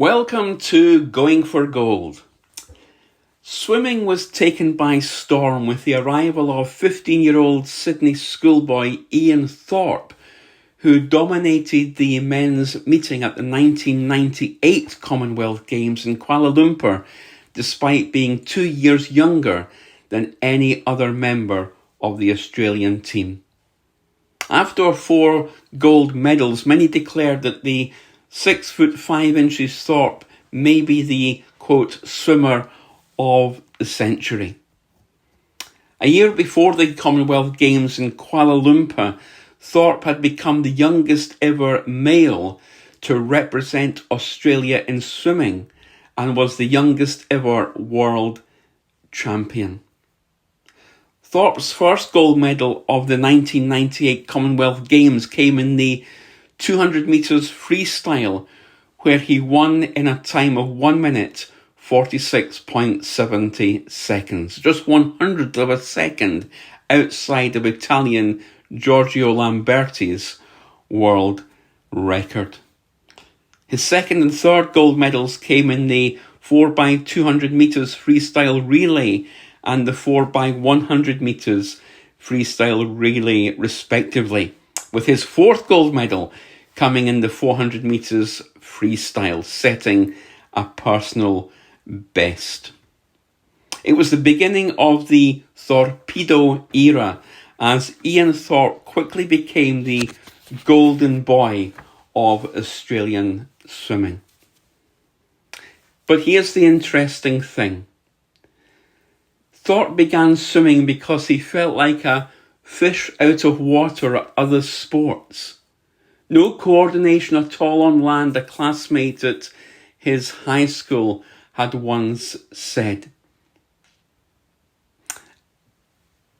Welcome to Going for Gold. Swimming was taken by storm with the arrival of 15-year-old Sydney schoolboy Ian Thorpe, who dominated the men's meeting at the 1998 Commonwealth Games in Kuala Lumpur, despite being 2 years younger than any other member of the Australian team. After 4 gold medals, many declared that the 6'5" Thorpe may be the, quote, swimmer of the century. A year before the Commonwealth Games in Kuala Lumpur, Thorpe had become the youngest ever male to represent Australia in swimming and was the youngest ever world champion. Thorpe's first gold medal of the 1998 Commonwealth Games came in the 200 metres freestyle, where he won in a time of 1 minute 46.70 seconds, just 100th of a second outside of Italian Giorgio Lamberti's world record. His second and third gold medals came in the 4x200 metres freestyle relay and the 4x100 metres freestyle relay respectively, with his fourth gold medal coming in the 400 metres freestyle, setting a personal best. It was the beginning of the Thorpedo era, as Ian Thorpe quickly became the golden boy of Australian swimming. But here's the interesting thing. Thorpe began swimming because he felt like a fish out of water at other sports. No coordination at all on land, a classmate at his high school had once said.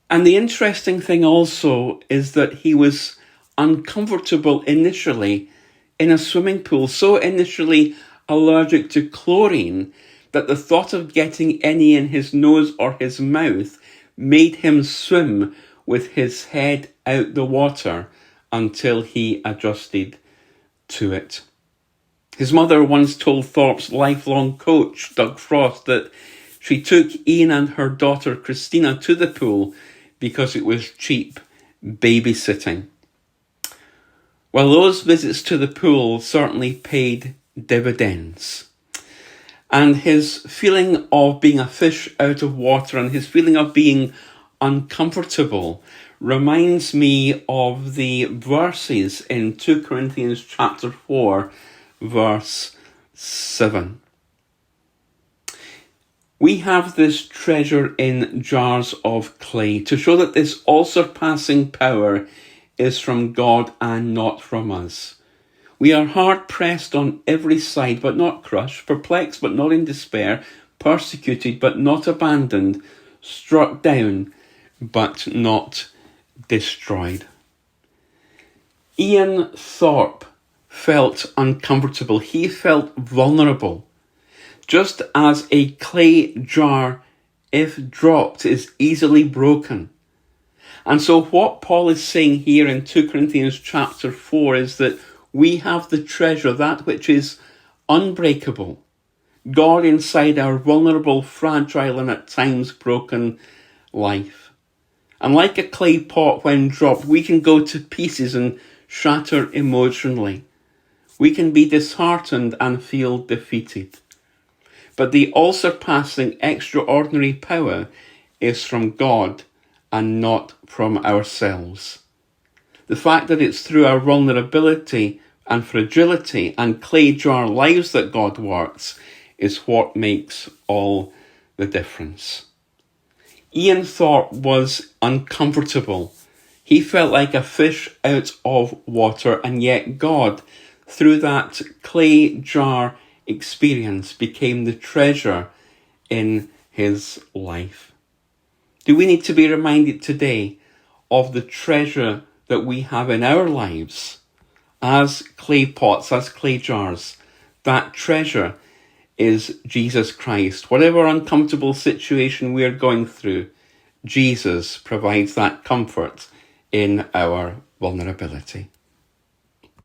And the interesting thing also is that he was uncomfortable initially in a swimming pool, so initially allergic to chlorine that the thought of getting any in his nose or his mouth made him swim with his head out the water until he adjusted to it. His mother once told Thorpe's lifelong coach, Doug Frost, that she took Ian and her daughter Christina to the pool because it was cheap babysitting. Well, those visits to the pool certainly paid dividends. And his feeling of being a fish out of water and his feeling of being uncomfortable reminds me of the verses in 2 Corinthians chapter 4, verse 7. We have this treasure in jars of clay to show that this all-surpassing power is from God and not from us. We are hard-pressed on every side, but not crushed, perplexed, but not in despair, persecuted, but not abandoned, struck down, but not destroyed. Ian Thorpe felt uncomfortable. He felt vulnerable. Just as a clay jar, if dropped, is easily broken. And so what Paul is saying here in 2 Corinthians chapter 4 is that we have the treasure, that which is unbreakable, God inside our vulnerable, fragile, and at times broken life. And like a clay pot, when dropped, we can go to pieces and shatter emotionally. We can be disheartened and feel defeated. But the all-surpassing, extraordinary power is from God and not from ourselves. The fact that it's through our vulnerability and fragility and clay jar lives that God works is what makes all the difference. Ian Thorpe was uncomfortable. He felt like a fish out of water, and yet God, through that clay jar experience, became the treasure in his life. Do we need to be reminded today of the treasure that we have in our lives as clay pots, as clay jars? That treasure is Jesus Christ. Whatever uncomfortable situation we're going through, Jesus provides that comfort in our vulnerability.